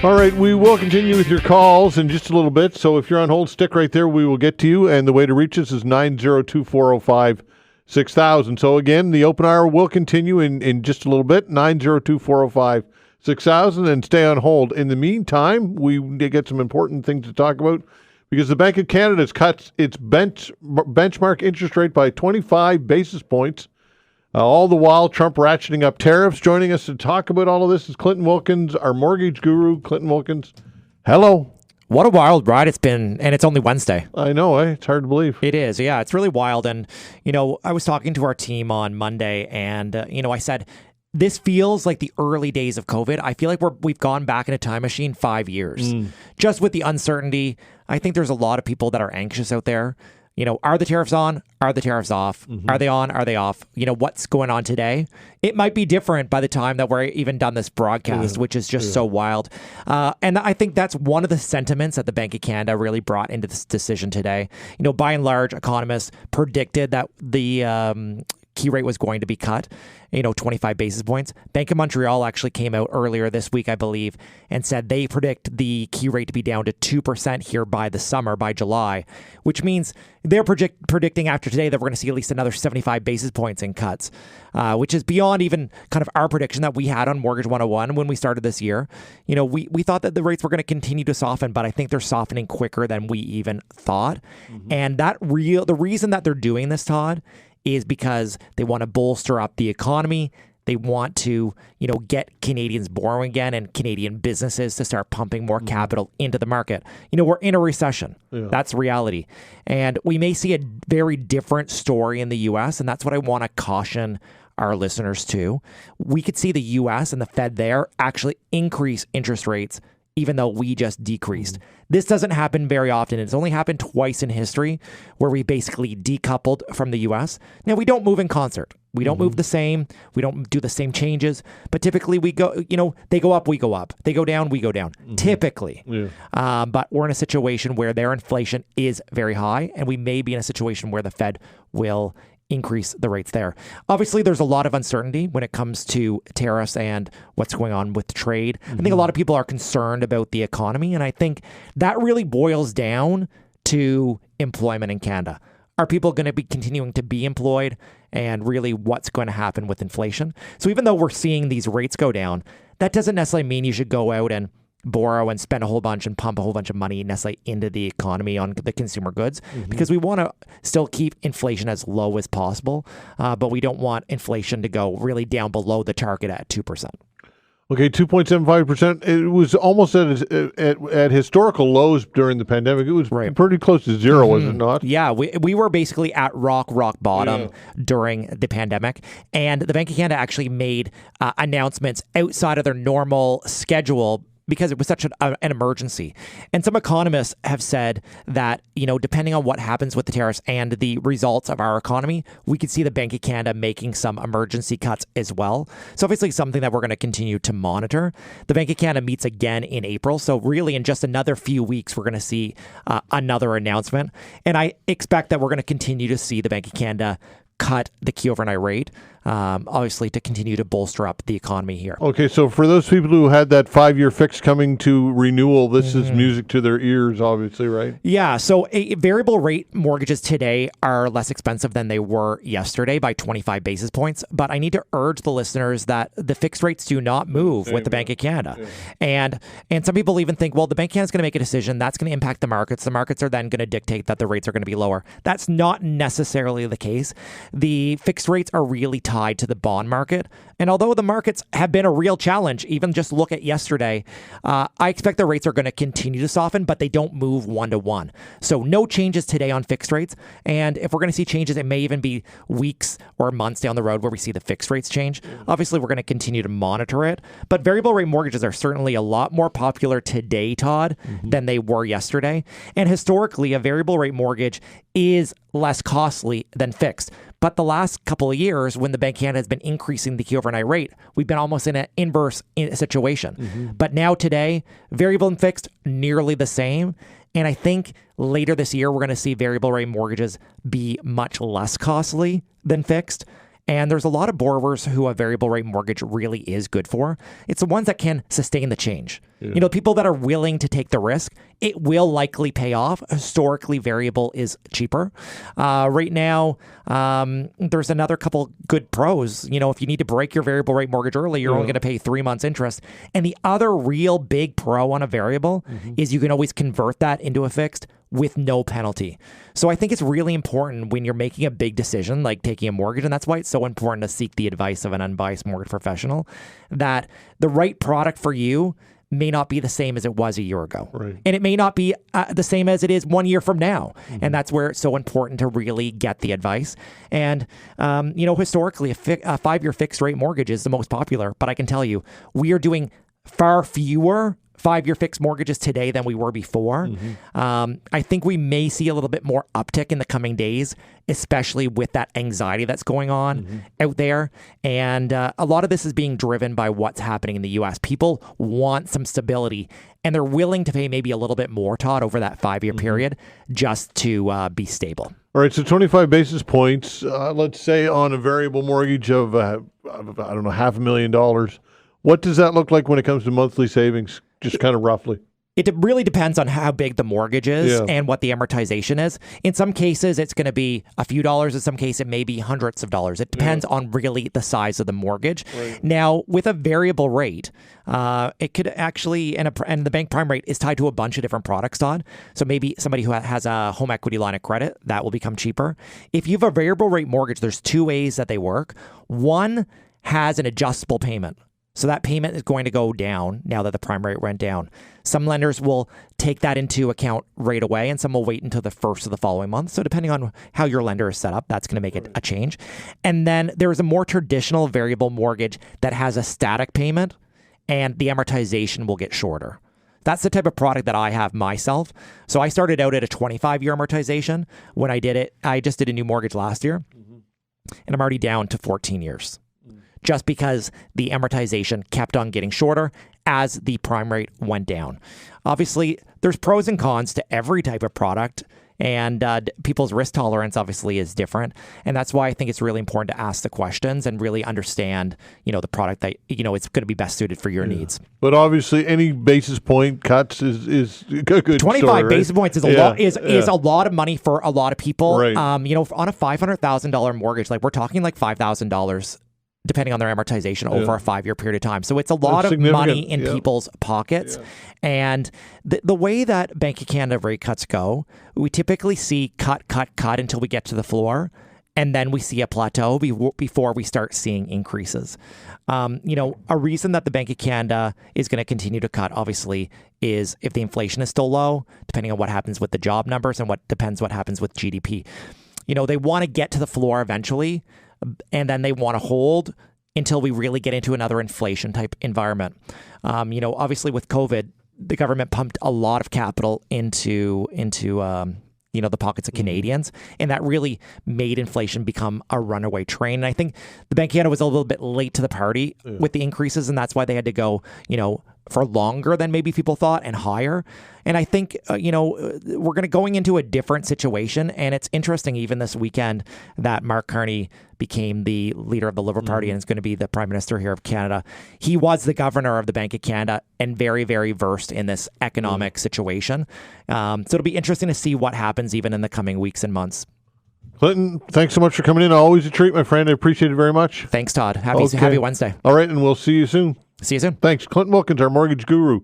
All right, we will continue with your calls in just a little bit. So if you're on hold, stick right there. We will get to you. And the way to reach us is 902-405-6000. So again, the open hour will continue in just a little bit, 902-405-6000. And stay on hold. In the meantime, we get some important things to talk about because the Bank of Canada has cut its benchmark interest rate by 25 basis points. All the while, Trump ratcheting up tariffs. Joining us to talk about all of this is Clinton Wilkins, our mortgage guru. Clinton Wilkins, hello. What a wild ride it's been, and it's only Wednesday. I know, It's hard to believe. It is, yeah. It's really wild. And, I was talking to our team on Monday, and, I said, this feels like the early days of COVID. I feel like we've gone back in a time machine 5 years. Just with the uncertainty, I think there's a lot of people that are anxious out there. Are the tariffs on? Are the tariffs off? Are they on? Are they off? What's going on today? It might be different by the time that we're even done this broadcast, which is just so wild. And I think that's one of the sentiments that the Bank of Canada really brought into this decision today. By and large, economists predicted that the key rate was going to be cut, 25 basis points. Bank of Montreal actually came out earlier this week, I believe, and said they predict the key rate to be down to 2% here by the summer, by July, which means they're predicting after today that we're going to see at least another 75 basis points in cuts, which is beyond even kind of our prediction that we had on Mortgage 101 when we started this year. We thought that the rates were going to continue to soften, but I think they're softening quicker than we even thought. And the reason that they're doing this, Todd, is because they want to bolster up the economy. They want to, get Canadians borrowing again and Canadian businesses to start pumping more capital into the market. We're in a recession. Yeah. That's reality. And we may see a very different story in the U.S., and that's what I want to caution our listeners to. We could see the U.S. and the Fed there actually increase interest rates even though we just decreased. This doesn't happen very often. It's only happened twice in history where we basically decoupled from the U.S. Now, we don't move in concert. We don't move the same. We don't do the same changes. But typically we go, they go up, we go up. They go down, we go down. Typically. Yeah. But we're in a situation where their inflation is very high, and we may be in a situation where the Fed will increase the rates there. Obviously, there's a lot of uncertainty when it comes to tariffs and what's going on with trade. I think a lot of people are concerned about the economy, and I think that really boils down to employment in Canada. Are people going to be continuing to be employed, and really what's going to happen with inflation? So even though we're seeing these rates go down, that doesn't necessarily mean you should go out and borrow and spend a whole bunch and pump a whole bunch of money necessarily into the economy on the consumer goods, because we want to still keep inflation as low as possible, but we don't want inflation to go really down below the target at 2%. Okay, 2.75%. It was almost at historical lows during the pandemic. It was pretty close to zero, was it not? Yeah, we were basically at rock bottom during the pandemic. And the Bank of Canada actually made announcements outside of their normal schedule because it was such an emergency. And some economists have said that, depending on what happens with the tariffs and the results of our economy, we could see the Bank of Canada making some emergency cuts as well. So obviously something that we're going to continue to monitor. The Bank of Canada meets again in April. So really in just another few weeks, we're going to see another announcement. And I expect that we're going to continue to see the Bank of Canada cut the key overnight rate, obviously to continue to bolster up the economy here. Okay, so for those people who had that 5-year fix coming to renewal, this is music to their ears, obviously, right? Yeah, so variable rate mortgages today are less expensive than they were yesterday by 25 basis points, but I need to urge the listeners that the fixed rates do not move with the Bank of Canada. Yeah. And some people even think, well, the Bank of Canada is going to make a decision, that's going to impact the markets. The markets are then going to dictate that the rates are going to be lower. That's not necessarily the case. The fixed rates are really tied to the bond market. And although the markets have been a real challenge, even just look at yesterday, I expect the rates are going to continue to soften, but they don't move one-to-one. So no changes today on fixed rates. And if we're going to see changes, it may even be weeks or months down the road where we see the fixed rates change. Obviously, we're going to continue to monitor it. But variable rate mortgages are certainly a lot more popular today, Todd, than they were yesterday. And historically, a variable rate mortgage is less costly than fixed. But the last couple of years, when the Bank of Canada has been increasing the key overnight rate, we've been almost in an inverse situation. But now today, variable and fixed, nearly the same. And I think later this year, we're going to see variable rate mortgages be much less costly than fixed. And there's a lot of borrowers who a variable rate mortgage really is good for. It's the ones that can sustain the change. You know, people that are willing to take the risk, it will likely pay off. Historically, variable is cheaper. Right now, there's another couple good pros. You know, if you need to break your variable rate mortgage early, you're only going to pay 3 months interest. And the other real big pro on a variable is you can always convert that into a fixed with no penalty. So I think it's really important when you're making a big decision like taking a mortgage, and that's why it's so important to seek the advice of an unbiased mortgage professional, that the right product for you may not be the same as it was a year ago. Right. And it may not be the same as it is 1 year from now. And that's where it's so important to really get the advice. And, you know, historically, a 5-year fixed rate mortgage is the most popular. But I can tell you, we are doing far fewer 5-year fixed mortgages today than we were before. I think we may see a little bit more uptick in the coming days, especially with that anxiety that's going on out there. And a lot of this is being driven by what's happening in the U.S. People want some stability, and they're willing to pay maybe a little bit more, Todd, over that 5-year period just to be stable. All right, so 25 basis points, let's say on a variable mortgage of, I don't know, $500,000. What does that look like when it comes to monthly savings, just kind of roughly? It really depends on how big the mortgage is and what the amortization is. In some cases, it's going to be a few dollars. In some cases, it may be hundreds of dollars. It depends on really the size of the mortgage. Right. Now, with a variable rate, it could actually, and the bank prime rate is tied to a bunch of different products, Todd. So maybe somebody who has a home equity line of credit, that will become cheaper. If you have a variable rate mortgage, there's 2 ways that they work. One has an adjustable payment. So that payment is going to go down now that the prime rate went down. Some lenders will take that into account right away, and some will wait until the first of the following month. So depending on how your lender is set up, that's going to make a change. And then there's a more traditional variable mortgage that has a static payment, and the amortization will get shorter. That's the type of product that I have myself. So I started out at a 25-year amortization. When I did it, I just did a new mortgage last year, and I'm already down to 14 years. Just because the amortization kept on getting shorter as the prime rate went down. Obviously, there's pros and cons to every type of product, and people's risk tolerance obviously is different. And that's why I think it's really important to ask the questions and really understand, you know, the product that, you know, it's going to be best suited for your needs. But obviously, any basis point cuts is a good 25 story, right? basis points is a lot of money for a lot of people. Right. You know, on a $500,000 mortgage, like we're talking like $5,000. Depending on their amortization over a 5-year period of time. So it's a lot of money in people's pockets. And the way that Bank of Canada rate cuts go, we typically see cut until we get to the floor. And then we see a plateau before we start seeing increases. You know, a reason that the Bank of Canada is going to continue to cut, obviously, is if the inflation is still low, depending on what happens with the job numbers and what happens with GDP. You know, they want to get to the floor eventually, and then they want to hold until we really get into another inflation type environment. You know, obviously with COVID, the government pumped a lot of capital into you know, the pockets of Canadians, and that really made inflation become a runaway train. And I think the Bank of Canada was a little bit late to the party with the increases, and that's why they had to go, you know, for longer than maybe people thought and higher. And I think, you know, we're going into a different situation. And it's interesting, even this weekend, that Mark Carney became the leader of the Liberal Party and is going to be the Prime Minister here of Canada. He was the governor of the Bank of Canada and very, very versed in this economic situation. So it'll be interesting to see what happens even in the coming weeks and months. Clinton, thanks so much for coming in. Always a treat, my friend. I appreciate it very much. Thanks, Todd. Happy Wednesday. All right, and we'll see you soon. See you soon. Thanks. Clinton Wilkins, our mortgage guru.